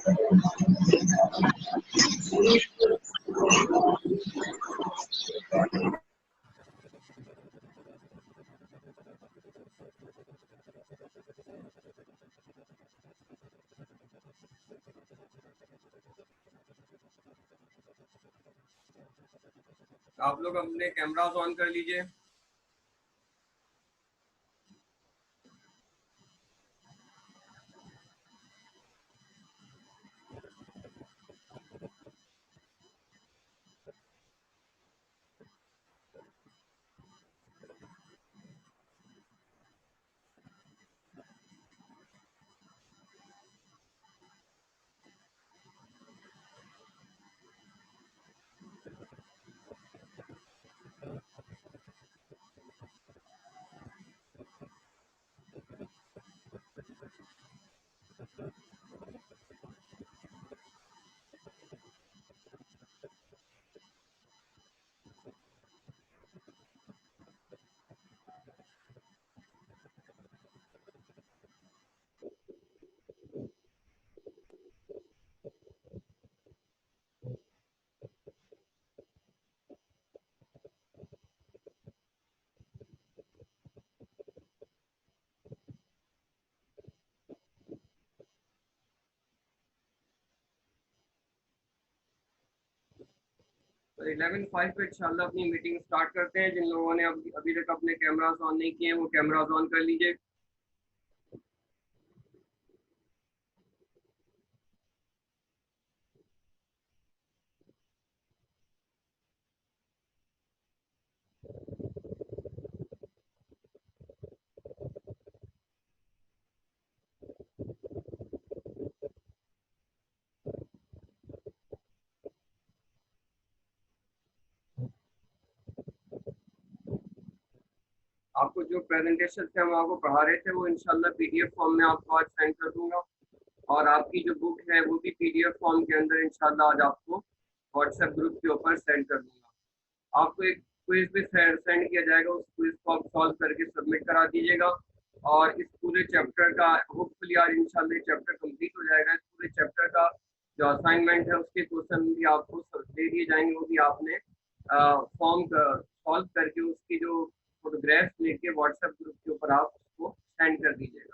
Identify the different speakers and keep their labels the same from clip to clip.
Speaker 1: आप लोग अपने कैमरास ऑन कर लीजिए। तो 11:05 पे इंशाल्लाह अपनी मीटिंग स्टार्ट करते हैं। जिन लोगों ने अभी तक अपने कैमरास ऑन नहीं किए हैं वो कैमरास ऑन कर लीजिए। आपको जो प्रेजेंटेशन से हम आपको पढ़ा रहे थे वो इंशाल्लाह पीडीएफ फॉर्म में आपको आज सेंड कर दूंगा, और आपकी जो बुक है वो भी पीडीएफ फॉर्म के अंदर इंशाल्लाह आज आपको व्हाट्सएप ग्रुप के ऊपर सेंड कर दूंगा। आपको एक क्विज भी सेंड किया जाएगा, उस क्विज को आप सॉल्व करके सबमिट करा दीजिएगा। और इस पूरे चैप्टर का होपफुली आज इंशाल्लाह चैप्टर कंप्लीट हो जाएगा। इस पूरे चैप्टर का जो असाइनमेंट है उसके क्वेश्चन भी आपको दे दिए जाएंगे, वो भी आपने फॉर्म सॉल्व करके उसकी जो फोटोग्राफ्स लेके व्हाट्सएप ग्रुप के ऊपर आप उसको सेंड कर दीजिएगा।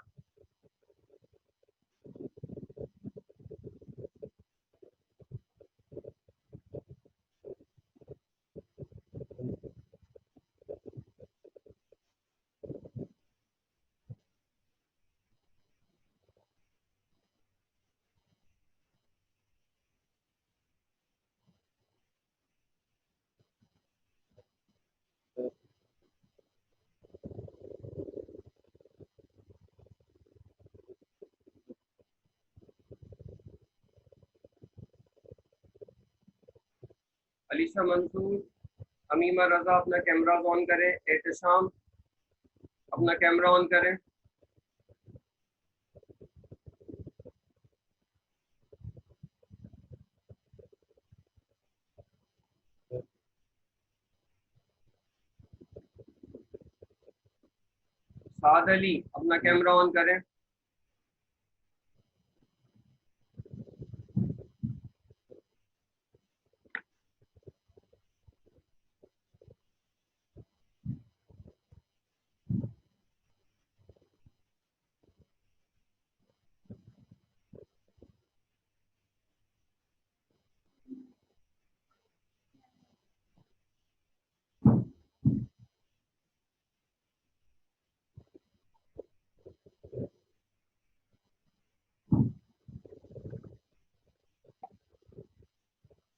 Speaker 1: अलीशा मंसूर, अमीमा रजा अपना कैमरा ऑन करें। एहतशाम अपना कैमरा ऑन करें। साद अली अपना कैमरा ऑन करें।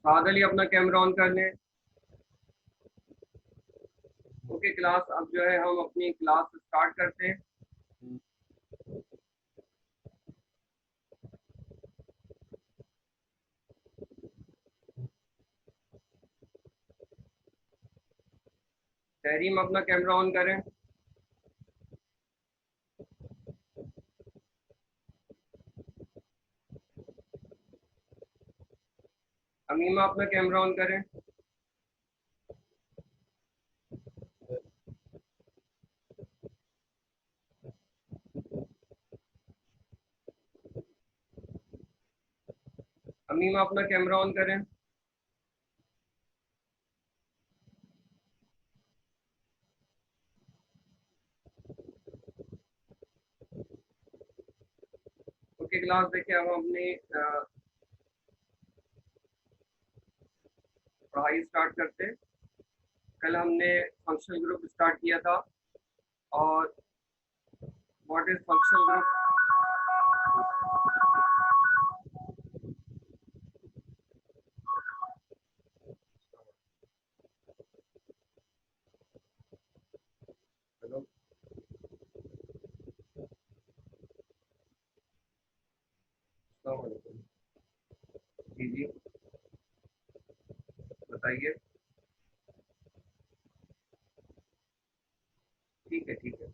Speaker 1: साद अली अपना कैमरा ऑन कर लें। ओके क्लास, अब जो है हम अपनी क्लास स्टार्ट करते हैं। तहरीम अपना कैमरा ऑन करें। अमीमा अपना कैमरा ऑन करें। तमीम अपना कैमरा ऑन करें। ओके क्लास, देखिए अब हमने पढ़ाई स्टार्ट करते हैं। कल हमने फंक्शनल ग्रुप स्टार्ट किया था, और what is functional group? Hello, अस्सलाम वालेकुम। जी जी, बताइए। ठीक है ठीक है।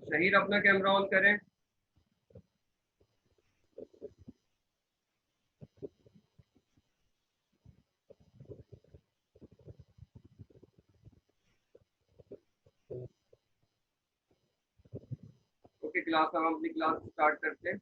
Speaker 1: शहीर अपना कैमरा ऑन करें। ओके क्लास, हम अपनी क्लास स्टार्ट करते हैं।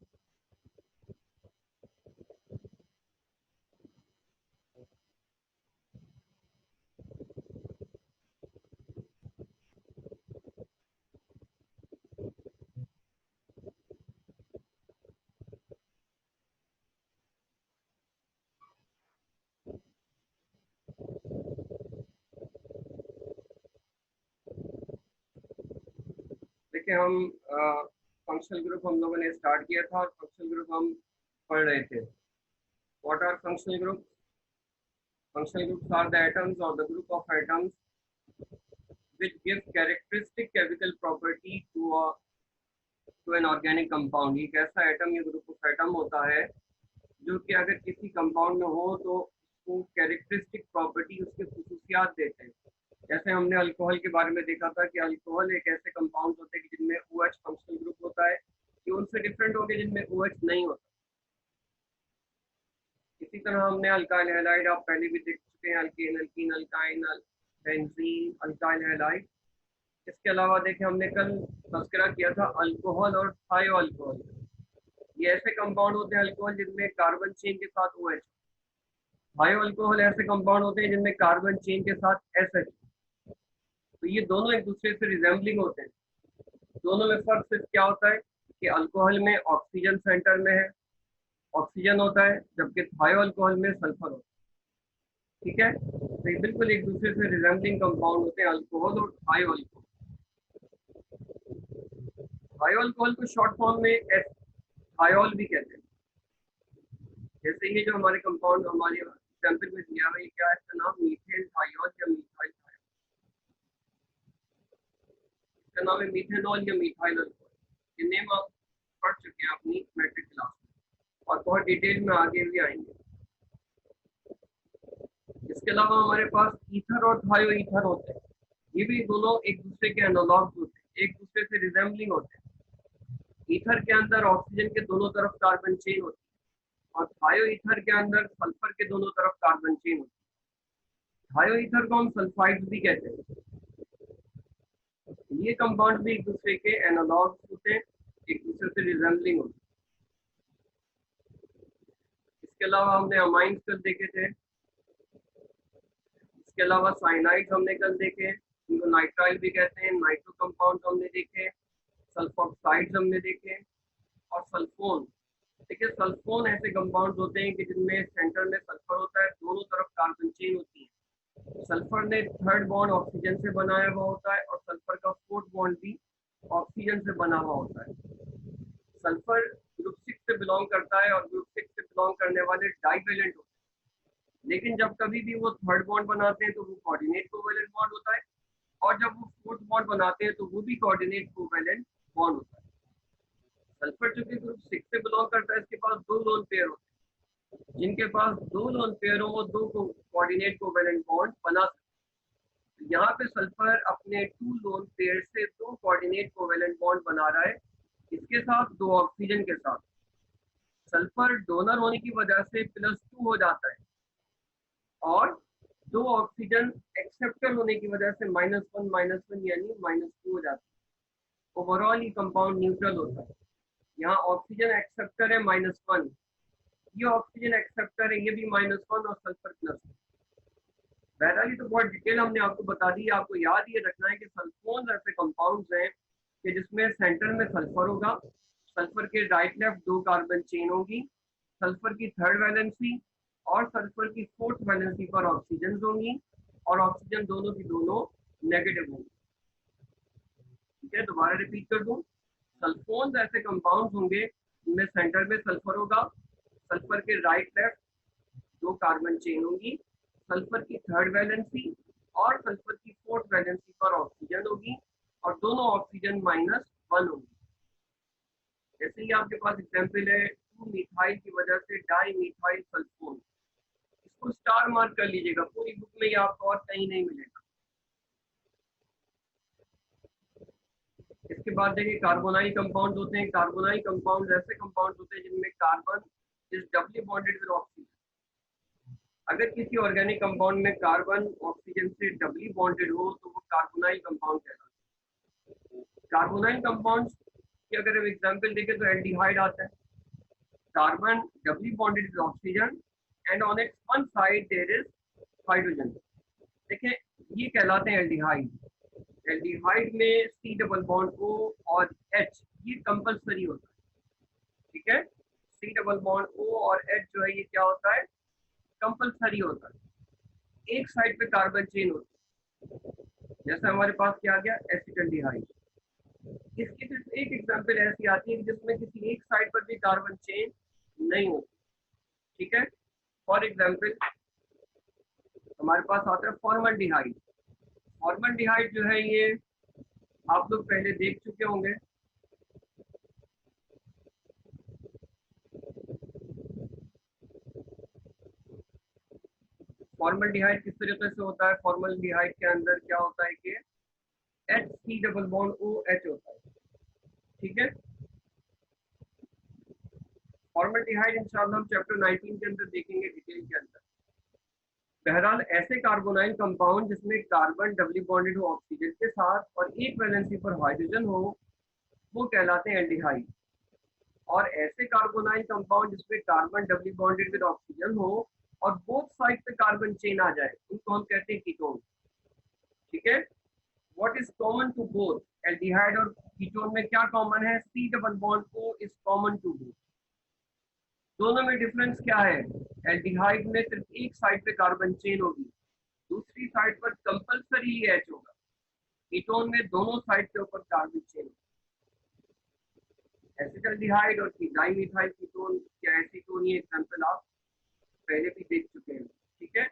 Speaker 1: देखिए, हम फंक्शनल ग्रुप हम लोगों ने स्टार्ट किया था, और फंक्शनल ग्रुप हम पढ़ रहे थे। What are functional group? Functional groups are the atoms or the group of atoms which give characteristic chemical property to an organic compound। एक ऐसा एटम या ग्रुप ऑफ एटम होता है जो कि अगर किसी कंपाउंड में हो तो उसको कैरेक्टरिस्टिक प्रॉपर्टी, उसके खसूसियात देते हैं। जैसे हमने अल्कोहल के बारे में देखा था कि अल्कोहल एक ऐसे कंपाउंड होते हैं कि जिनमें OH फंक्शनल ग्रुप होता है, कि उनसे डिफरेंट हो गए जिनमें OH नहीं होता। इसी तरह हमने अल्काइल हैलाइड आप पहले भी देख चुके हैं, alkane, alkyne, alkyne, benzene, alkyl halide. इसके अलावा देखें, हमने कल तस्करा किया था अल्कोहल और थायो अल्कोहल। ये ऐसे कंपाउंड होते हैं अल्कोहल जिनमें कार्बन चेन के साथ OH। थायो अल्कोहल ऐसे कंपाउंड होते हैं जिनमें कार्बन चेन के साथ SH। तो ये दोनों एक दूसरे से रिजेंबलिंग होते हैं। दोनों में फर्क सिर्फ क्या होता है कि अल्कोहल में ऑक्सीजन सेंटर में है, ऑक्सीजन होता है, जबकि थायो अल्कोहल में सल्फर होता है। ठीक है, तो ये बिल्कुल एक दूसरे से रिजेंबलिंग कंपाउंड होते हैं, अल्कोहल और थायो अल्कोहल। थायो अल्कोहल को शॉर्ट फॉर्म में थायोल भी कहते हैं। जैसे ये जो हमारे कंपाउंड हमारे एग्जाम्पल में दिया हुआ है, क्या है इसका नाम? मीथेन थायोल या मीथाइल थायोल। इसका नाम है मीथेनॉल या मीथाइल अल्कोहल। ये नेम आप पढ़ चुके हैं अपनी मैट्रिक क्लास में, और बहुत डिटेल में आगे भी आएंगे। इसके अलावा हमारे पास ईथर और थायो ईथर होते हैं। ये भी दोनों एक दूसरे के एनालॉग्स होते हैं, एक दूसरे से रिजेंबलिंग होते हैं। ईथर के अंदर ऑक्सीजन के दोनों तरफ कार्बन चेन होती है, और थायो ईथर के अंदर सल्फर के दोनों तरफ कार्बन चेन होती है। थायो ईथर को हम सल्फाइड्स भी कहते हैं। ये कंपाउंड भी एक दूसरे के एनालॉग्स होते हैं, एक दूसरे से रिजेंबलिंग होते हैं। इसके अलावा हमने अमाइंस कल देखे थे। इसके अलावा साइनाइड्स हमने कल देखे, इनको नाइट्राइल भी कहते हैं। नाइट्रो कंपाउंड हमने देखे, सल्फोक्साइड्स हमने देखे, और सल्फोन। देखिए, सल्फोन ऐसे कंपाउंड होते हैं कि जिनमें सेंटर में सल्फर होता है, दोनों तरफ कार्बन चेन होती है। सल्फर ने थर्ड बॉन्ड ऑक्सीजन से बनाया हुआ होता है, और सल्फर का फोर्थ बॉन्ड भी ऑक्सीजन से बना हुआ होता है। सल्फर ग्रुप 6 से बिलोंग करता है, और ग्रुप 6 से बिलोंग करने वाले डाइवेलेंट होते हैं। लेकिन जब कभी भी वो थर्ड बॉन्ड बनाते हैं तो वो कोऑर्डिनेट कोवेलेंट बॉन्ड होता है, और जब वो फोर्थ बॉन्ड बनाते हैं तो वो भी कोऑर्डिनेट कोवेलेंट बॉन्ड होता है। सल्फर जो कि ग्रुप 6 से बिलोंग करता है, इसके पास दो लोन पेयर होते हैं। जिनके पास दो लोन पेयर हो वो दो को कोऑर्डिनेट कोवेलेंट बॉन्ड बना सकते हैं। यहाँ पे सल्फर अपने 2 लोन पेयर से 2 कोऑर्डिनेट कोवेलेंट बॉन्ड बना रहा है, इसके साथ 2 ऑक्सीजन के साथ। सल्फर डोनर होने की वजह से +2 हो जाता है और 2 ऑक्सीजन एक्सेप्टर होने की वजह से -1 यानी -2 हो जाता है। ओवरऑल ये कंपाउंड न्यूट्रल होता है। यहाँ ऑक्सीजन एक्सेप्टर है -1, ये ऑक्सीजन एक्सेप्टर है, ये भी -1 और सल्फर +2। बहरहाल ये तो बहुत डिटेल हमने आपको बता दी है। आपको याद ये रखना है कि सल्फोन्स ऐसे कंपाउंड्स हैं कि जिसमें सेंटर में सल्फर होगा, सल्फर के राइट लेफ्ट 2 कार्बन चेन होगी, सल्फर की 3rd वैलेंसी और सल्फर की 4th वैलेंसी पर ऑक्सीजन होंगी और ऑक्सीजन दोनों की दोनों नेगेटिव होंगी। ठीक है, दोबारा रिपीट कर दूं। सल्फोन्स ऐसे कंपाउंड्स होंगे जिनमें सेंटर में सल्फर होगा, सल्फर के राइट लेफ्ट 2 कार्बन चेन होंगी, सल्फर की 3rd वैलेंसी और सल्फर की 4th वैलेंसी पर ऑक्सीजन होगी और दोनों ऑक्सीजन -1 होगी। जैसे ही आपके पास एग्जाम्पल है 2 मिथाइल की वजह से डाई मिथाइल सल्फोन, इसको स्टार मार्क कर लीजिएगा, पूरी बुक में ये आपको और कहीं नहीं मिलेगा। इसके बाद देखिए कार्बोनाइल कंपाउंड होते हैं। कार्बोनाइल कंपाउंड ऐसे कंपाउंड होते हैं जिनमें carbon is Dabali bonded with oxygen. अगर किसी ऑर्गेनिक कंपाउंड में कार्बन ऑक्सीजन से डबली बॉन्डेड हो तो वो कार्बोनाइल कंपाउंड कहलाता है। कार्बोनाइल कंपाउंड्स की अगर हम एग्जांपल देखें तो एल्डिहाइड आता है। Carbon doubly bonded with oxygen and on its one side there is hydrogen. देखिए ये कहलाते हैं एल्डिहाइड। एल्डिहाइड में सी डबल बॉन्ड ओ और एच ये कंपलसरी होता है। ठीक है, सी डबल बॉन्ड ओ और एच जो है ये क्या होता है, कंपलसरी होता है। एक साइड पे कार्बन चेन होती है, जैसे हमारे पास क्या आ गया एसिटल्डिहाइड। इसकी सिर्फ एक एग्जांपल ऐसी आती है जिसमें किसी एक साइड पर भी कार्बन चेन नहीं होती। ठीक है, फॉर एग्जांपल हमारे पास आता है फॉर्मल्डिहाइड। फॉर्मल्डिहाइड जो है ये आप लोग पहले देख चुके होंगे। फॉर्मल्डिहाइड किस तरीके से होता है, फॉर्मल्डिहाइड के अंदर क्या होता है कि H C double bond O H होता है। ठीक है, फॉर्मल्डिहाइड इंशाल्लाह हम चैप्टर 19 के अंदर देखेंगे डिटेल के अंदर। बहरहाल ऐसे कार्बोनाइल कंपाउंड जिसमें कार्बन डबली बॉन्डेड हो ऑक्सीजन के साथ और एक वैलेंसी पर हाइड्रोजन हो वो कहलाते हैं एल्डिहाइड। और ऐसे कार्बोनाइल कंपाउंड जिसमें carbon doubly bonded with oxygen हो और बोथ साइड पे कार्बन चेन आ जाए उनको हम कहते हैं कीटोन। ठीक है, what is common to both, aldehyde और कीटोन में क्या कॉमन है, C double bond O is common to both. दोनों में डिफरेंस क्या है, एल्डिहाइड में सिर्फ एक साइड पे कार्बन चेन होगी, दूसरी साइड पर कंपलसरी एच होगा। कीटोन में दोनों साइड के ऊपर कार्बन चेन होगा। एसिटल्डिहाइड और डाइमिथाइल कीटोन या एसीटोन ये एग्जांपल आप पहले भी देख चुके हैं। ठीक है,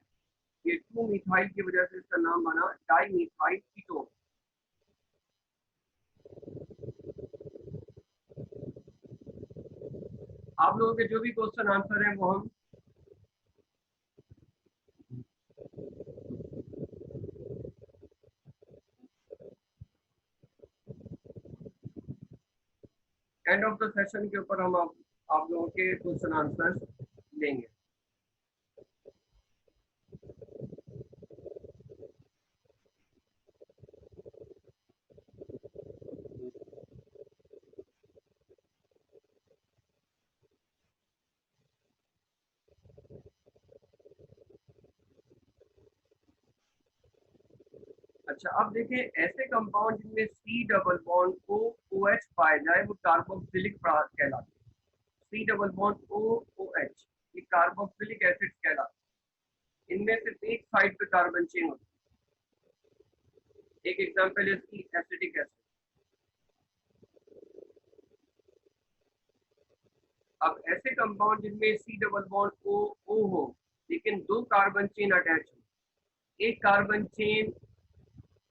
Speaker 1: ये 2 मिथाइल की वजह से इसका नाम बना डाइमिथाइल कीटोन। आप लोगों के जो भी क्वेश्चन आंसर हैं वो हम एंड ऑफ द सेशन के ऊपर हम आप लोगों के क्वेश्चन आंसर लेंगे। अच्छा अब देखिए ऐसे कंपाउंड जिनमें C double bond O O H पाया जाए वो कार्बोक्सिलिक कहलाते हैं। C double bond O O H ये कार्बोक्सिलिक एसिड कहलाते हैं। इनमें सिर्फ एक साइड पे कार्बन चेन होती है। एक एग्जांपल है इसकी एसिटिक एसिड। अब ऐसे कंपाउंड जिनमें सी डबल बॉन्ड ओ ओ हो लेकिन 2 कार्बन चेन अटैच हो, एक carbon chain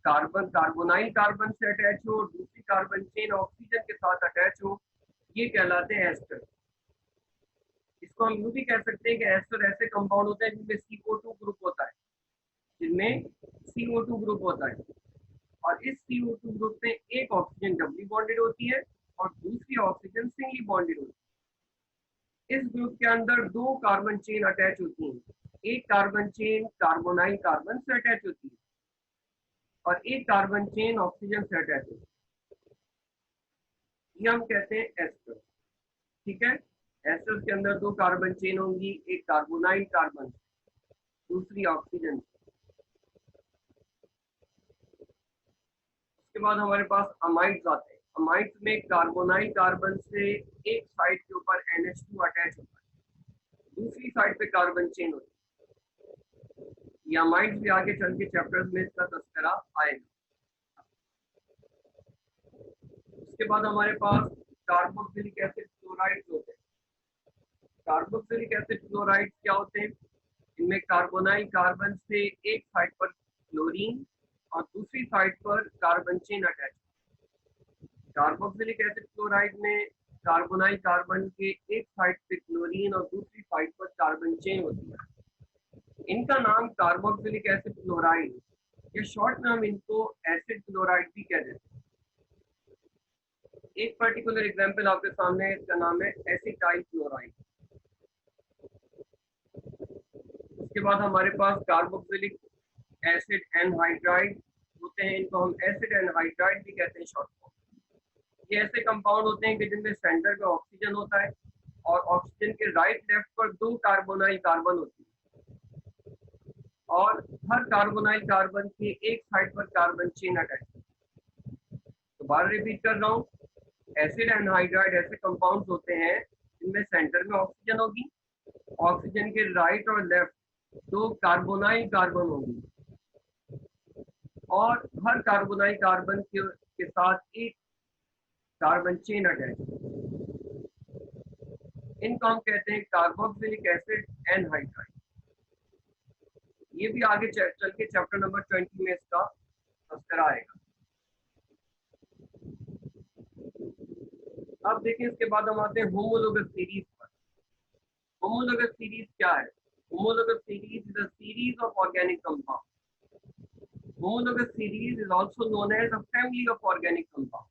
Speaker 1: carbon carbonyl carbon से अटैच हो, दूसरी कार्बन चेन ऑक्सीजन के साथ अटैच हो, ये कहलाते हैं एस्टर। इसको हम यूं भी कह सकते हैं कि एस्टर ऐसे कंपाउंड होते हैं जिनमें CO2 ग्रुप होता है। जिनमें CO2 ग्रुप होता है, और इस CO2 ग्रुप में एक ऑक्सीजन डबली बॉन्डेड होती है और दूसरी ऑक्सीजन सिंगली बॉन्डेड होती है। इस ग्रुप के अंदर दो कार्बन चेन अटैच होती हैं। एक कार्बन चेन कार्बोनाइल कार्बन से अटैच होती है और एक कार्बन चेन ऑक्सीजन से अटैच होती है। ये हम कहते हैं एस्टर। ठीक है, एस्टर के अंदर दो कार्बन चेन होंगी, एक कार्बोनाइल कार्बन, दूसरी ऑक्सीजन। उसके बाद हमारे पास अमाइड्स आते हैं। अमाइड्स में कार्बोनाइल कार्बन से एक साइड के ऊपर NH2 अटैच होता है, दूसरी साइड पे कार्बन चेन होती है। ये अमाइड्स भी आगे चल के चैप्टर्स में इसका तस्करा आएगा। उसके बाद हमारे पास कार्बोक्सिलिक एसिड क्लोराइड्स होते हैं। कार्बोक्सिलिक एसिड क्लोराइड्स क्या होते हैं? इनमें कार्बोनाइल कार्बन से एक साइड पर क्लोरीन और दूसरी साइड पर carbon chain attach. Carboxylic acid chloride में कार्बोनाइल कार्बन के एक साइड पे क्लोरीन और दूसरी साइड पर कार्बन चेन होती है। इनका नाम कार्बोक्सिलिक एसिड क्लोराइड, या शॉर्ट में हम इनको एसिड क्लोराइड भी कह देते हैं। एक पर्टिकुलर एग्जांपल आपके सामने है, इसका नाम है एसिटाइल क्लोराइड। उसके बाद हमारे पास कार्बोक्सिलिक एसिड एनहाइड्राइड होते हैं, इनको हम एसिड एनहाइड्राइड भी कहते हैं शॉर्ट फॉर्म। ये ऐसे कंपाउंड होते हैं कि जिनमें सेंटर में ऑक्सीजन होता है और ऑक्सीजन के राइट लेफ्ट पर दो कार्बोनाइल कार्बन होती है और हर कार्बोनाइल कार्बन के एक साइड पर कार्बन चेन अटैच। तो बार रिपीट कर रहा हूँ, एसिड एनहाइड्राइड ऐसे कंपाउंड्स होते हैं जिनमें सेंटर में ऑक्सीजन होगी, ऑक्सीजन के राइट और लेफ्ट दो कार्बोनाइल कार्बन होंगी और हर कार्बोनाइल कार्बन के साथ एक कार्बन चेन अटैच। इनको हम कहते हैं कार्बोक्सिलिक एसिड एनहाइड्राइड। ये भी आगे चल के चैप्टर नंबर 20 में इसका तस्करा आएगा। अब देखिए, इसके बाद हम आते हैं होमोलोगस सीरीज पर। होमोलोगस सीरीज क्या है? Homologous series is a series of organic compound. Homologous series is also known as a family of organic compound.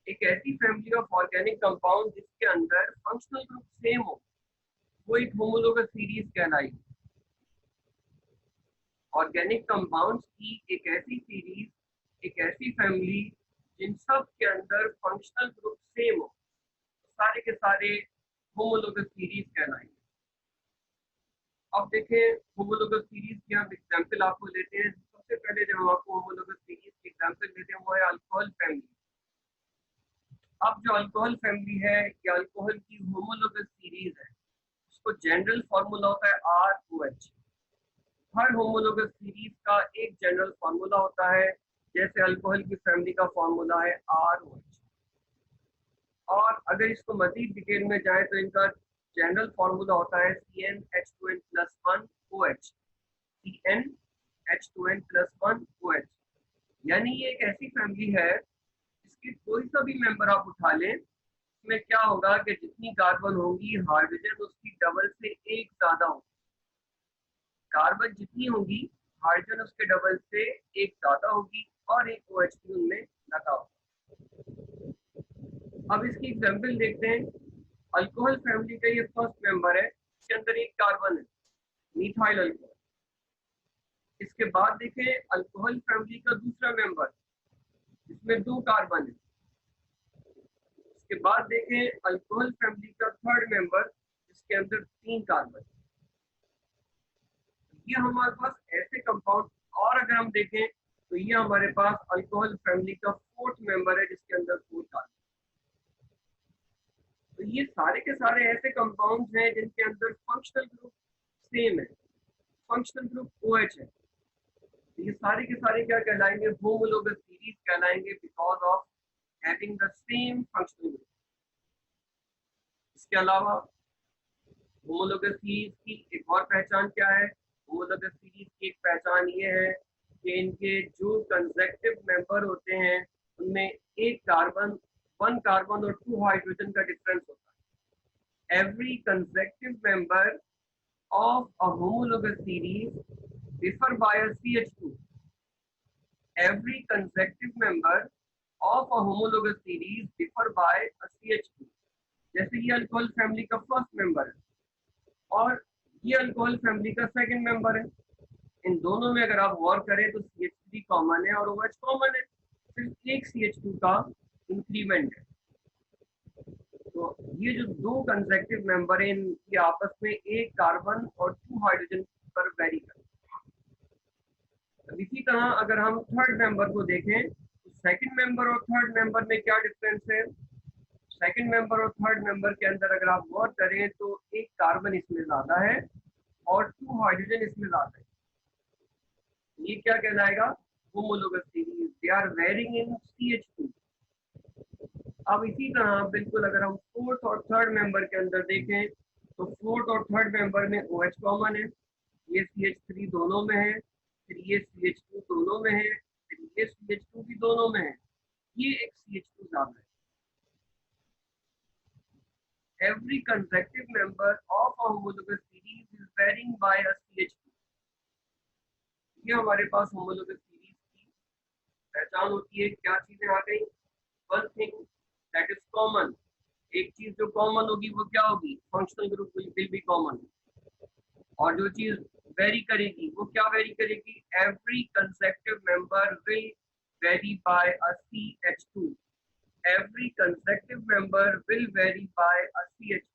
Speaker 1: एक ऐसी फैमिली ऑफ ऑर्गेनिक कंपाउंड जिसके अंदर फंक्शनल ग्रुप सेम हो, वो एक होमोलोगस सीरीज कहलाएगी। ऑर्गेनिक कंपाउंड्स की एक ऐसी सीरीज, एक ऐसी फैमिली जिन सब के अंदर फंक्शनल ग्रुप सेम हो, सारे के सारे होमोलोगस सीरीज कहलाएंगे। अब देखें होमोलोगस सीरीज की हम एग्जांपल आपको लेते हैं। सबसे पहले जब हम आपको होमोलोगस सीरीज की एग्जांपल लेते हैं वो है अल्कोहल फैमिली। अब जो अल्कोहल फैमिली है, ये अल्कोहल की होमोलोगस सीरीज है। इसको जनरल फॉर्मूला होता है ROH। हर होमोलोगस सीरीज का एक जनरल फॉर्मूला होता है, जैसे अल्कोहल की फैमिली का फॉर्मूला है ROH। और अगर इसको मजीद डिटेल में जाए तो इनका जनरल फॉर्मूला होता है CnH2n+1OH। CnH2n+1OH, यानी ये एक ऐसी फैमिली है इसके कोई सा भी मेंबर आप उठा लें, इसमें क्या होगा कि जितनी कार्बन होंगी हाइड्रोजन उसकी डबल से एक ज्यादा होगी। कार्बन जितनी होगी हाइड्रोजन उसके डबल से एक ज्यादा होगी और एक OH भी उनमें लगा होगा। अब इसकी एग्जांपल देखते हैं। अल्कोहल फैमिली का ये फर्स्ट मेंबर है, इसके अंदर एक कार्बन है, मिथाइल अल्कोहल। इसके बाद देखें अल्कोहल फैमिली का दूसरा मेंबर, इसमें दो कार्बन है। इसके बाद देखें अल्कोहल फैमिली का थर्ड मेंबर, जिसके अंदर तीन कार्बन। ये हमारे पास ऐसे कंपाउंड। और अगर हम देखें तो ये हमारे पास अल्कोहल फैमिली का फोर्थ मेंबर है, जिसके अंदर फोर कार्बन। तो ये सारे के सारे ऐसे कंपाउंड्स हैं जिनके अंदर फंक्शनल ग्रुप सेम है, फंक्शनल ग्रुप OH है। तो ये सारे के सारे क्या कहलाएंगे? होमोलोगस सीरीज कहलाएंगे, because of having the same functional group. इसके अलावा होमोलोगस सीरीज की एक और पहचान क्या है? होमोलोगस सीरीज की एक पहचान ये है कि इनके जो कंसेक्टिव मेंबर होते हैं उनमें एक कार्बन, वन कार्बन और टू हाइड्रोजन का डिफरेंस होता है। Every consecutive member of a homologous series differ by a CH2. Every consecutive member of a homologous series differ by a CH2. जैसे ये अल्कोहल फैमिली का फर्स्ट मेंबर है और ये अल्कोहल फैमिली का सेकंड मेंबर है। इन दोनों में अगर आप गौर करें तो CH3 कॉमन है और OH कॉमन है, सिर्फ एक CH2 का इंक्रीमेंट है। तो ये जो दो कंसेक्टिव मेंबर है इनके आपस में एक कार्बन और 2 हाइड्रोजन पर वेरी करते हैं। अब इसी तरह अगर हम थर्ड मेंबर को देखें तो सेकंड मेंबर और थर्ड मेंबर में क्या डिफरेंस है। सेकंड मेंबर और थर्ड मेंबर के अंदर अगर आप गौर करें तो एक कार्बन इसमें ज्यादा है और 2 हाइड्रोजन इसमें ज्यादा है। ये क्या कहलाएगा, homologous series, they are varying in CH2। अब इसी तरह बिल्कुल अगर हम फोर्थ और थर्ड मेंबर के अंदर देखें तो फोर्थ और थर्ड मेंबर में OH कॉमन है, ये CH3 दोनों में है, फिर ये CH2 दोनों में है, फिर ये CH2 भी दोनों में है, ये एक CH2 ज्यादा है। Every consecutive member of a homologous series is varying by a CH2। ये हमारे पास homologous series की पहचान होती है। क्या चीजें आ गई, one thing that is common, एक चीज जो कॉमन होगी वो क्या होगी, functional group will be common. और जो चीज वेरी करेगी वो क्या वेरी करेगी, every consecutive member will vary by a CH2। Every consecutive member will vary by a CH2।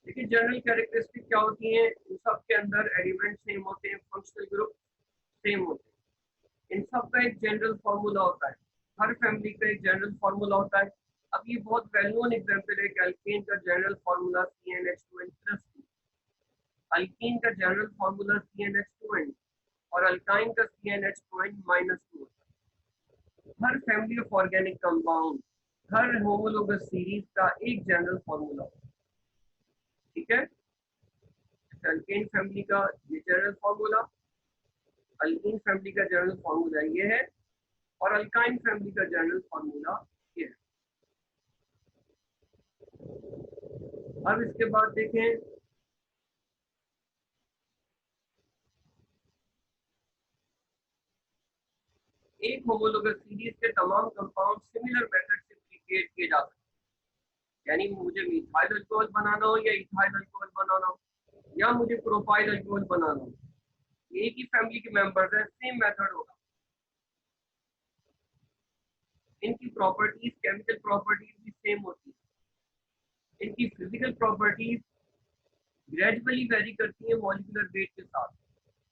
Speaker 1: देखिए जनरल कैरेक्टरिस्टिक क्या होती हैं, इन सब के अंदर एलिमेंट सेम होते हैं, फंक्शनल ग्रुप सेम होते हैं। इन सब का एक जनरल फॉर्मूला होता है, हर फैमिली का एक जनरल फॉर्मूला होता है। अब ये बहुत वेल नोन एग्जांपल है कि अल्केन का जनरल फॉर्मूला CnH2n+2, अल्कीन का जनरल फॉर्मूला CnH2n और अल्काइन का CnH2n-2 होता है। हर फैमिली ऑफ ऑर्गेनिक कंपाउंड, हर होमोलोगस सीरीज का एक जनरल फॉर्मूला होता है, ठीक है। अल्केन फैमिली का ये जनरल फॉर्मूला, अल्कीन फैमिली का जनरल फॉर्मूला ये है और अल्काइन फैमिली का जनरल फॉर्मूला ये है। अब इसके बाद देखें एक होमोलोगस सीरीज के तमाम कंपाउंड सिमिलर मेथड से क्रिएट किए जा सकते हैं। यानी मुझे मिथाइल अल्कोहल बनाना हो या इथाइल अल्कोहल बनाना हो या मुझे प्रोपाइल अल्कोहल बनाना हो, एक ही फैमिली के मेंबर्स हैं, सेम मेथड होगा। इनकी प्रॉपर्टीज, केमिकल प्रॉपर्टीज भी सेम होती है। इनकी फिजिकल प्रॉपर्टीज ग्रेजुअली वेरी करती है मॉलिक्यूलर वेट के साथ।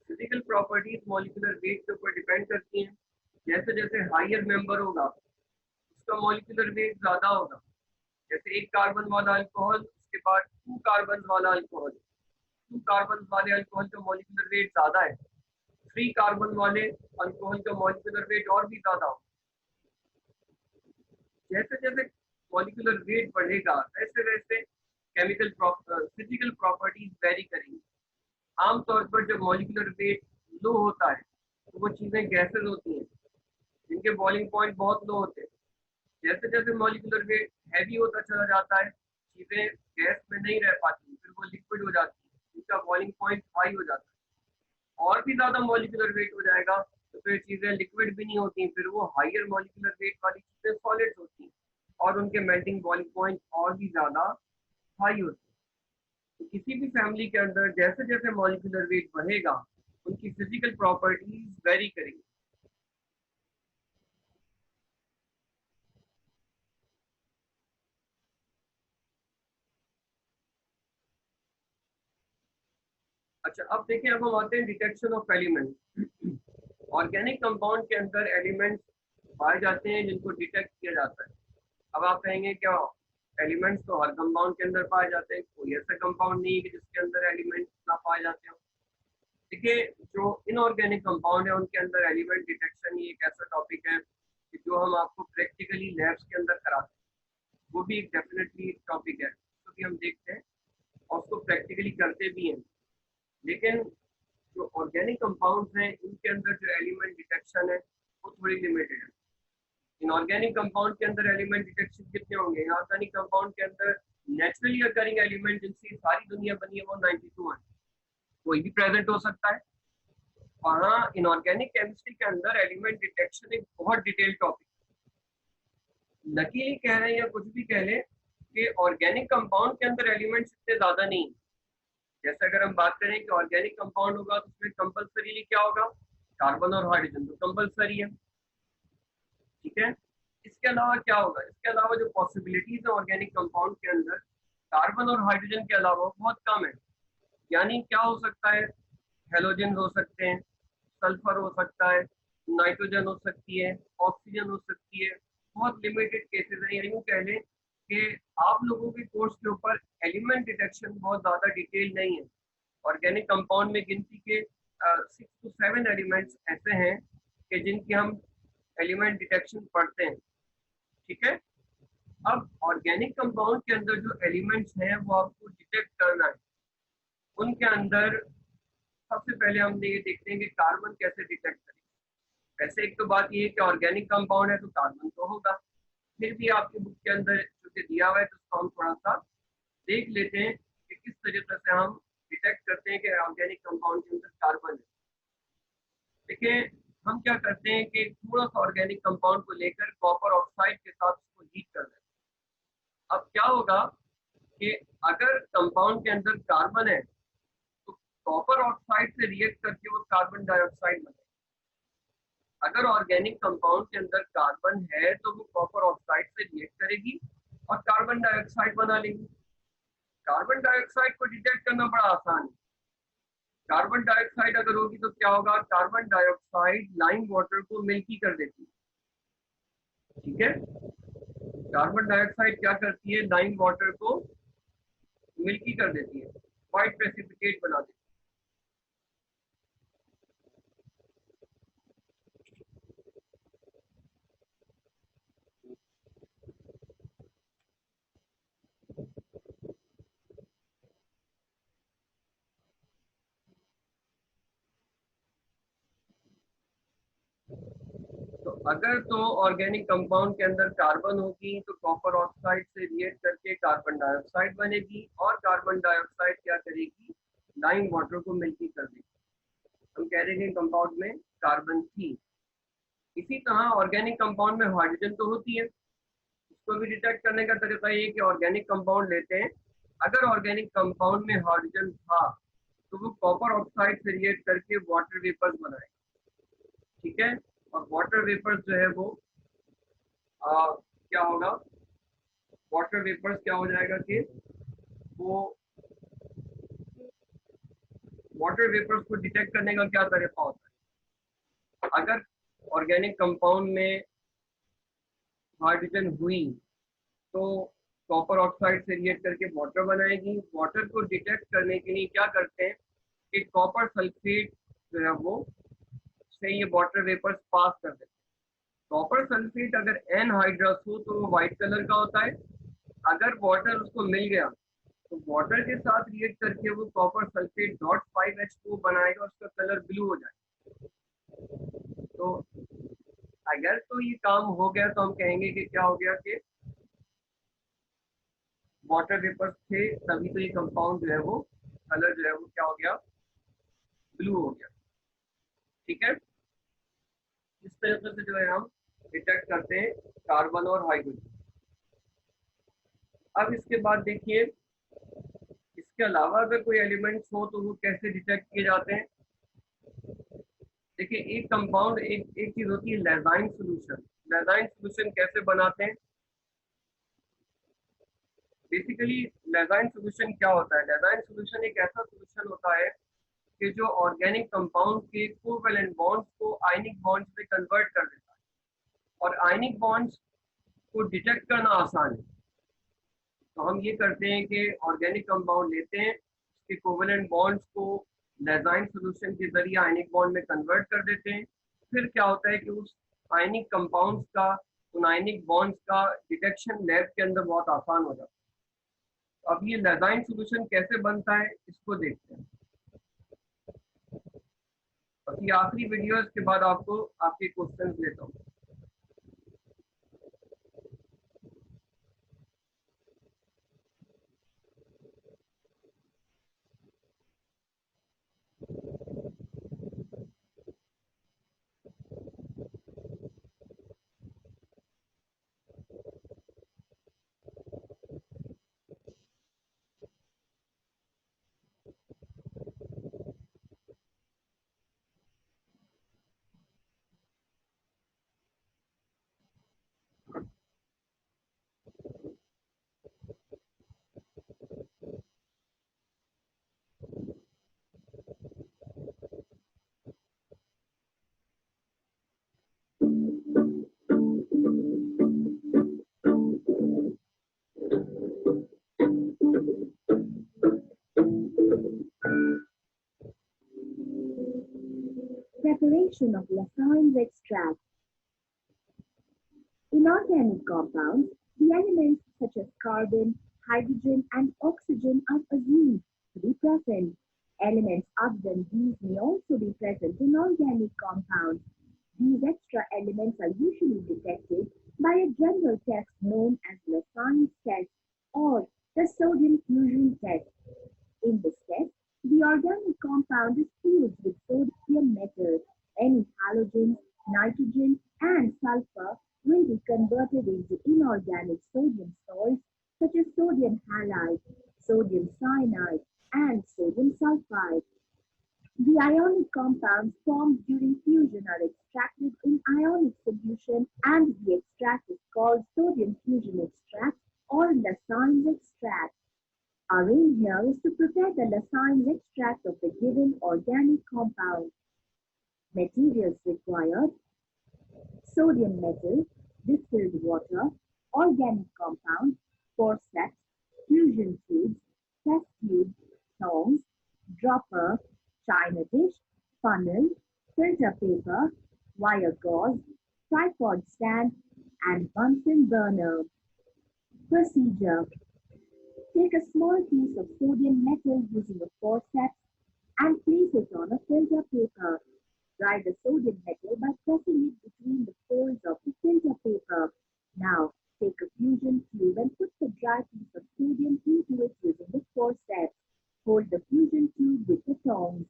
Speaker 1: फिजिकल प्रॉपर्टीज मॉलिक्यूलर वेट के ऊपर डिपेंड करती हैं। जैसे जैसे हायर मेंबर होगा उसका मॉलिक्यूलर वेट ज्यादा होगा। जैसे एक कार्बन वाला अल्कोहल, उसके बाद 2 कार्बन वाला अल्कोहल, 2 कार्बन वाले अल्कोहल का मॉलिक्यूलर वेट ज्यादा है, 3 कार्बन वाले अल्कोहल का मॉलिक्यूलर वेट और भी ज्यादा हो। जैसे जैसे मॉलिक्यूलर वेट बढ़ेगा वैसे वैसे केमिकल फिजिकल प्रॉपर्टीज वेरी करेंगी। आमतौर पर जब मॉलिक्यूलर वेट लो होता है तो वो चीजें गैसेज होती हैं जिनके बॉइलिंग पॉइंट बहुत लो होते हैं। जैसे जैसे मॉलिक्यूलर वेट हैवी होता चला जाता है चीजें गैस में नहीं रह पाती, फिर वो लिक्विड हो जाती है, इनका बॉइलिंग पॉइंट हाई हो जाता है। और भी ज्यादा मॉलिक्यूलर वेट हो जाएगा तो फिर चीजें लिक्विड भी नहीं होती, फिर वो हायर मॉलिक्यूलर वेट वाली चीजें सॉलिड्स होती हैं और उनके मेल्टिंग बॉइलिंग पॉइंट और भी ज्यादा हाई होते हैं। तो किसी भी फैमिली के अंदर जैसे जैसे मॉलिक्यूलर वेट बढ़ेगा उनकी फिजिकल प्रॉपर्टीज वेरी करेंगी। अच्छा अब देखिए, अब हम आते हैं detection of element. Organic compound के अंदर एलिमेंट्स पाए जाते हैं जिनको डिटेक्ट किया जाता है। अब आप कहेंगे क्या एलिमेंट्स तो हर कंपाउंड के अंदर पाए जाते हैं, कोई ऐसा कंपाउंड नहीं है कि जिसके अंदर एलिमेंट्स ना पाए जाते हो। देखिए जो इनऑर्गेनिक कंपाउंड है उनके अंदर एलिमेंट डिटेक्शन ही एक ऐसा टॉपिक है कि जो हम आपको प्रैक्टिकली लैब्स के अंदर कराते हैं। वो भी एक डेफिनेटली टॉपिक है, उसको भी हम देखते हैं और उसको प्रैक्टिकली करते भी हैं। लेकिन जो ऑर्गेनिक कंपाउंड्स हैं इनके अंदर जो एलिमेंट डिटेक्शन है वो थोड़ी लिमिटेड है। इनऑर्गेनिक कंपाउंड के अंदर एलिमेंट डिटेक्शन कितने होंगे, ऑर्गेनिक कंपाउंड के अंदर नेचुरली अकरिंग एलिमेंट जिनसे सारी दुनिया बनी है वो 92 है। कोई भी प्रेजेंट हो सकता है। वहाँ इनऑर्गेनिक केमिस्ट्री के अंदर एलिमेंट डिटेक्शन एक बहुत डिटेल टॉपिक, लकीली कह रहे हैं या कुछ भी कह लें कि ऑर्गेनिक कंपाउंड के अंदर एलिमेंट्स इतने ज्यादा नहीं। जैसे अगर हम बात करें कि ऑर्गेनिक कंपाउंड होगा तो उसमें कंपल्सरीली क्या होगा, कार्बन और हाइड्रोजन तो कंपल्सरी है, ठीक है। इसके अलावा क्या होगा, इसके अलावा जो पॉसिबिलिटीज है ऑर्गेनिक कंपाउंड के अंदर कार्बन और हाइड्रोजन के अलावा बहुत कम है। यानी क्या हो सकता है, हेलोजन हो सकते हैं, सल्फर हो सकता है, नाइट्रोजन हो सकती है, ऑक्सीजन हो सकती है, बहुत लिमिटेड केसेस है। यानी कह लें कि आप लोगों के कोर्स के ऊपर एलिमेंट डिटेक्शन बहुत ज्यादा डिटेल नहीं है। ऑर्गेनिक कंपाउंड में गिनती के 6 to 7 एलिमेंट्स ऐसे हैं कि जिनकी हम एलिमेंट डिटेक्शन पढ़ते हैं, ठीक है। अब ऑर्गेनिक कंपाउंड के अंदर जो एलिमेंट्स हैं वो आपको डिटेक्ट करना है। उनके अंदर सबसे पहले हम ये देखते हैं कि कार्बन कैसे डिटेक्ट करें। वैसे एक तो बात ये है कि ऑर्गेनिक कंपाउंड है तो कार्बन तो होगा, फिर भी आपकी बुक के अंदर चूंकि दिया हुआ है तो उसको हम थोड़ा सा देख लेते हैं कि किस तरीके से हम डिटेक्ट करते हैं कि ऑर्गेनिक कंपाउंड के अंदर कार्बन है। देखिए, हम क्या करते हैं कि थोड़ा सा ऑर्गेनिक कंपाउंड को लेकर कॉपर ऑक्साइड के साथ उसको हीट कर देते हैं। अब क्या होगा कि अगर कंपाउंड के अंदर कार्बन है तो कॉपर ऑक्साइड से रिएक्ट करके वो कार्बन डाइऑक्साइड बनेगा। अगर ऑर्गेनिक कंपाउंड के अंदर कार्बन है तो वो कॉपर ऑक्साइड से रिएक्ट करेगी और कार्बन डाइऑक्साइड बना लेगी। कार्बन डाइऑक्साइड को डिटेक्ट करना बड़ा आसान है। कार्बन डाइऑक्साइड अगर होगी तो क्या होगा, कार्बन डाइऑक्साइड लाइम वाटर को मिल्की कर देती है, ठीक है। कार्बन डाइऑक्साइड क्या करती है, लाइम वाटर को मिल्की कर देती है, व्हाइट प्रेसिपिटेट बना देती है। तो अगर तो ऑर्गेनिक कंपाउंड के अंदर कार्बन होगी तो कॉपर ऑक्साइड से रिएक्ट करके कार्बन डाइऑक्साइड बनेगी और कार्बन डाइऑक्साइड क्या करेगी, लाइम वाटर को मिल्की कर देगी। हम कह रहे हैं कंपाउंड में कार्बन थी। इसी तरह ऑर्गेनिक कंपाउंड में हाइड्रोजन तो होती है। इसको भी डिटेक्ट करने का तरीका ये है कि ऑर्गेनिक कंपाउंड लेते हैं, अगर ऑर्गेनिक कंपाउंड में हाइड्रोजन था तो वो कॉपर ऑक्साइड से रिएक्ट करके वाटर वेपर्स बनाए, ठीक है। और वाटर वेपर्स जो है वो क्या होगा, वाटर वेपर्स क्या हो जाएगा कि वो वाटर वेपर्स को डिटेक्ट करने का क्या तरीका होता है, अगर ऑर्गेनिक कंपाउंड में हाइड्रोजन हुई तो कॉपर ऑक्साइड से रिएक्ट करके वाटर बनाएगी। वाटर को डिटेक्ट करने के लिए क्या करते हैं कि कॉपर सल्फेट जो है वो से ये वाटर वेपर्स पास कर देते हैं। कॉपर सल्फेट अगर एनहाइड्रस हो तो वो व्हाइट कलर का होता है। अगर वाटर उसको मिल गया तो वाटर के साथ रिएक्ट करके वो कॉपर सल्फेट डॉट 5H2 बनाएगा, उसका कलर ब्लू हो जाएगा। तो अगर तो ये काम हो गया तो हम कहेंगे कि क्या हो गया कि वाटर वेपर्स थे, तभी तो ये कंपाउंड जो है वो कलर जो है वो क्या हो गया, ब्लू हो गया, ठीक है। इस तरीके से जो है हम डिटेक्ट करते हैं कार्बन और हाइड्रोजन। अब इसके बाद देखिए, इसके अलावा अगर कोई एलिमेंट्स हो तो वो कैसे डिटेक्ट किए जाते हैं। देखिए, एक कंपाउंड एक एक चीज होती है लेजाइन सोल्यूशन। लेजाइन सोल्यूशन कैसे बनाते हैं, बेसिकली लेजाइन सोल्यूशन क्या होता है, लेजाइन सोल्यूशन एक ऐसा सोल्यूशन होता है कि जो ऑर्गेनिक कंपाउंड के कोवैलेंट बॉन्ड्स को आयनिक बॉन्ड्स में कन्वर्ट कर देता है। और आयनिक बॉन्ड्स को डिटेक्ट करना आसान है। तो हम ये करते हैं कि ऑर्गेनिक कंपाउंड लेते हैं, उसके कोवैलेंट बॉन्ड्स को लेजाइन सोल्यूशन के जरिए आयनिक बॉन्ड में कन्वर्ट कर देते हैं। फिर क्या होता है कि उस आयनिक कंपाउंड्स का, उन आयनिक बॉन्ड्स का डिटेक्शन लैब के अंदर बहुत आसान हो जाता है। अब ये लेजाइन सोल्यूशन कैसे बनता है इसको देखते हैं। बस ये आखिरी वीडियो, इसके बाद आपको आपके क्वेश्चन लेता हूँ।
Speaker 2: Formation of Lassane's extract. In organic compounds, the elements such as carbon, hydrogen, and oxygen are assumed to be present. Elements other than these may also be present in organic compounds. These extra elements are usually detected by a general test known as Lassane's test or the sodium fusion test. In this test, the organic compound is fused with sodium metal. Any halogens, nitrogen, and sulfur will be converted into inorganic sodium salts such as sodium halide, sodium cyanide, and sodium sulfide. The ionic compounds formed during fusion are extracted in ionic solution, and the extract is called sodium fusion extract or Lassane's extract. Our aim here is to prepare the Lassane's extract of the given organic compound. Materials required: sodium metal, distilled water, organic compound, forceps, fusion tubes, test tube, tongs, dropper, china dish, funnel, filter paper, wire gauze, tripod stand, and Bunsen burner. Procedure: take a small piece of sodium metal using a forceps and place it on a filter paper. Dry the sodium metal by pressing it between the folds of the filter paper. Now, take a fusion tube and put the dry piece of sodium into it using the forceps. Hold the fusion tube with the tongs.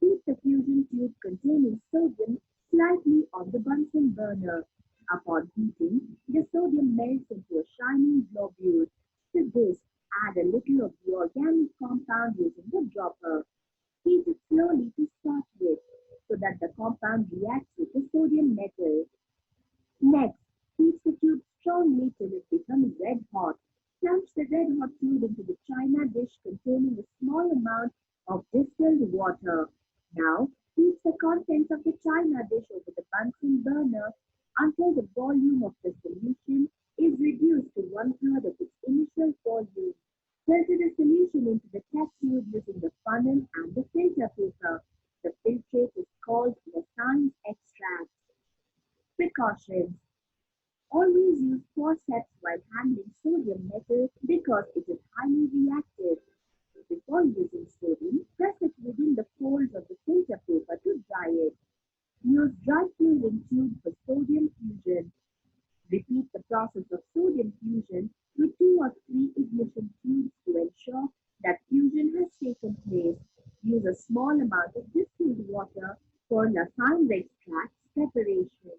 Speaker 2: Heat the fusion tube containing sodium slightly on the Bunsen burner. Upon heating, the sodium melts into a shining globule. To this, add a little of the organic compound using the dropper. Heat it slowly to start with, so that the compound reacts with the sodium metal. Next, heat the tube strongly till it becomes red hot. Plunge the red hot tube into the china dish containing a small amount of distilled water. Now, heat the contents of the china dish over the Bunsen burner until the volume of the solution is reduced to one-third of its initial volume. Filter the solution into the test tube using the funnel and the filter paper. The filtrate is called Lassane's extract. Precautions: always use forceps while handling sodium metal because it is highly reactive. Before using sodium, press it within the folds of the filter paper to dry it. Use dry fusion tube for sodium fusion. Repeat the process of sodium fusion with 2 or 3 ignition tubes to ensure that fusion has taken place. Use a small amount of distilled water for Lassane's extract preparation.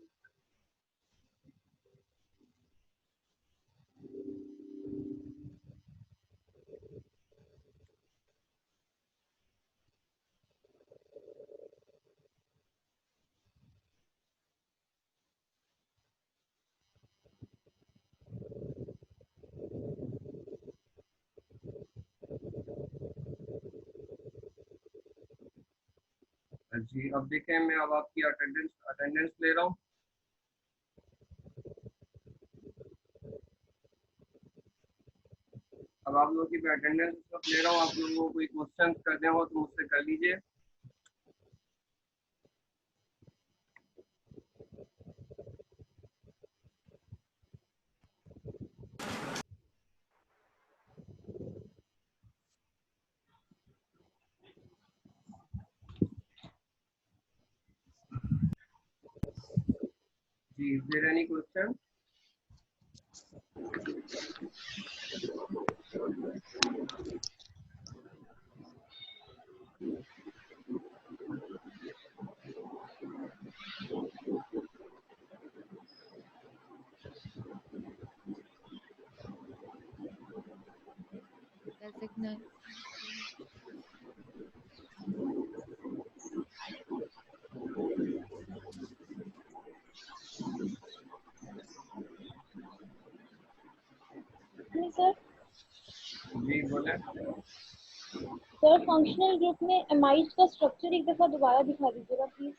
Speaker 1: जी अब देखें, मैं अब आपकी attendance ले रहा हूँ। अब आप लोगों की मैं अटेंडेंस ले रहा हूँ। आप लोगों को कोई क्वेश्चन करने हो तो मुझसे कर लीजिए। जी, is there any question?
Speaker 3: Signal.
Speaker 4: Sir
Speaker 1: ji बोले।
Speaker 4: सर फंक्शनल ग्रुप में एमाइड्स का स्ट्रक्चर एक दफा दोबारा दिखा दीजिएगा प्लीज।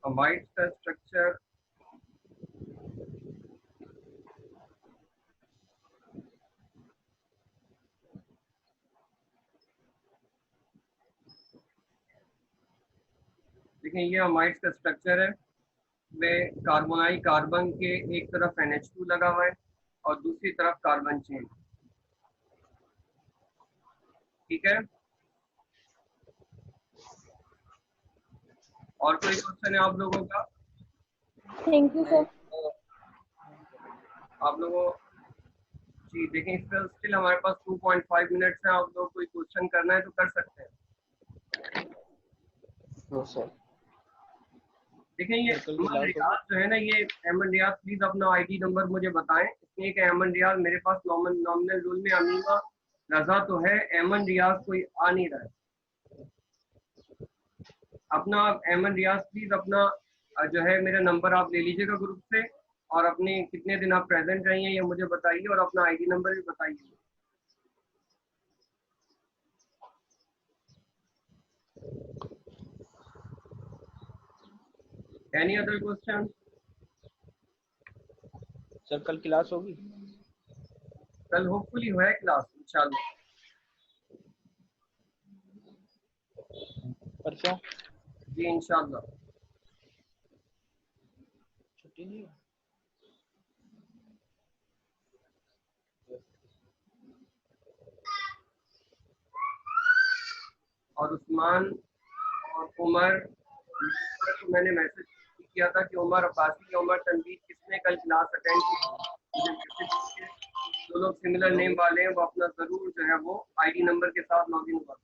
Speaker 1: अमाइड्स का स्ट्रक्चर देखिए, ये अमाइड्स का स्ट्रक्चर है, में कार्बोनाइल कार्बन के एक तरफ NH2 लगा हुआ है और दूसरी तरफ कार्बन चेन। ठीक है, और कोई क्वेश्चन है आप लोगों का?
Speaker 4: Thank you sir.
Speaker 1: आप लोगों जी देखें, स्टिल हमारे पास 2.5 मिनट्स हैं। आप लोग कोई क्वेश्चन करना है तो कर सकते हैं।
Speaker 3: सर
Speaker 1: देखें, ये अहमद रियाज जो है ना, ये अहमद रियाज प्लीज अपना ID नंबर मुझे बताएं। इसलिए कि अहमद रियाज मेरे पास नॉमिनल रोल में अमीमा रजा तो है, अहमद रियाज कोई आ नहीं रहा है। अपना अहमद रियाज प्लीज अपना जो है मेरा नंबर आप ले लीजिएगा ग्रुप से, और अपने कितने दिन आप प्रेजेंट रही हैं ये मुझे बताइए, और अपना ID नंबर भी बताइए। Any other question?
Speaker 3: सर कल क्लास होगी?
Speaker 1: कल होपफुली है क्लास इंशाल्लाह।
Speaker 3: परसों
Speaker 1: जी इंशाल्लाह।
Speaker 3: छुट्टी नहीं है?
Speaker 1: और उस्मान और उमर को मैंने मैसेज किया था कि उमर अब्बासी, उमर तनवीर किसने कल क्लास अटेंड की। जो लोग सिमिलर नेम वाले हैं वो अपना जरूर जो है वो ID नंबर के साथ लॉगिन हुआ।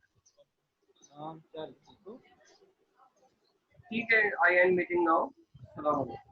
Speaker 1: ठीक है, आई एंड मीटिंग नाउ। अस्सलाम वालेकुम।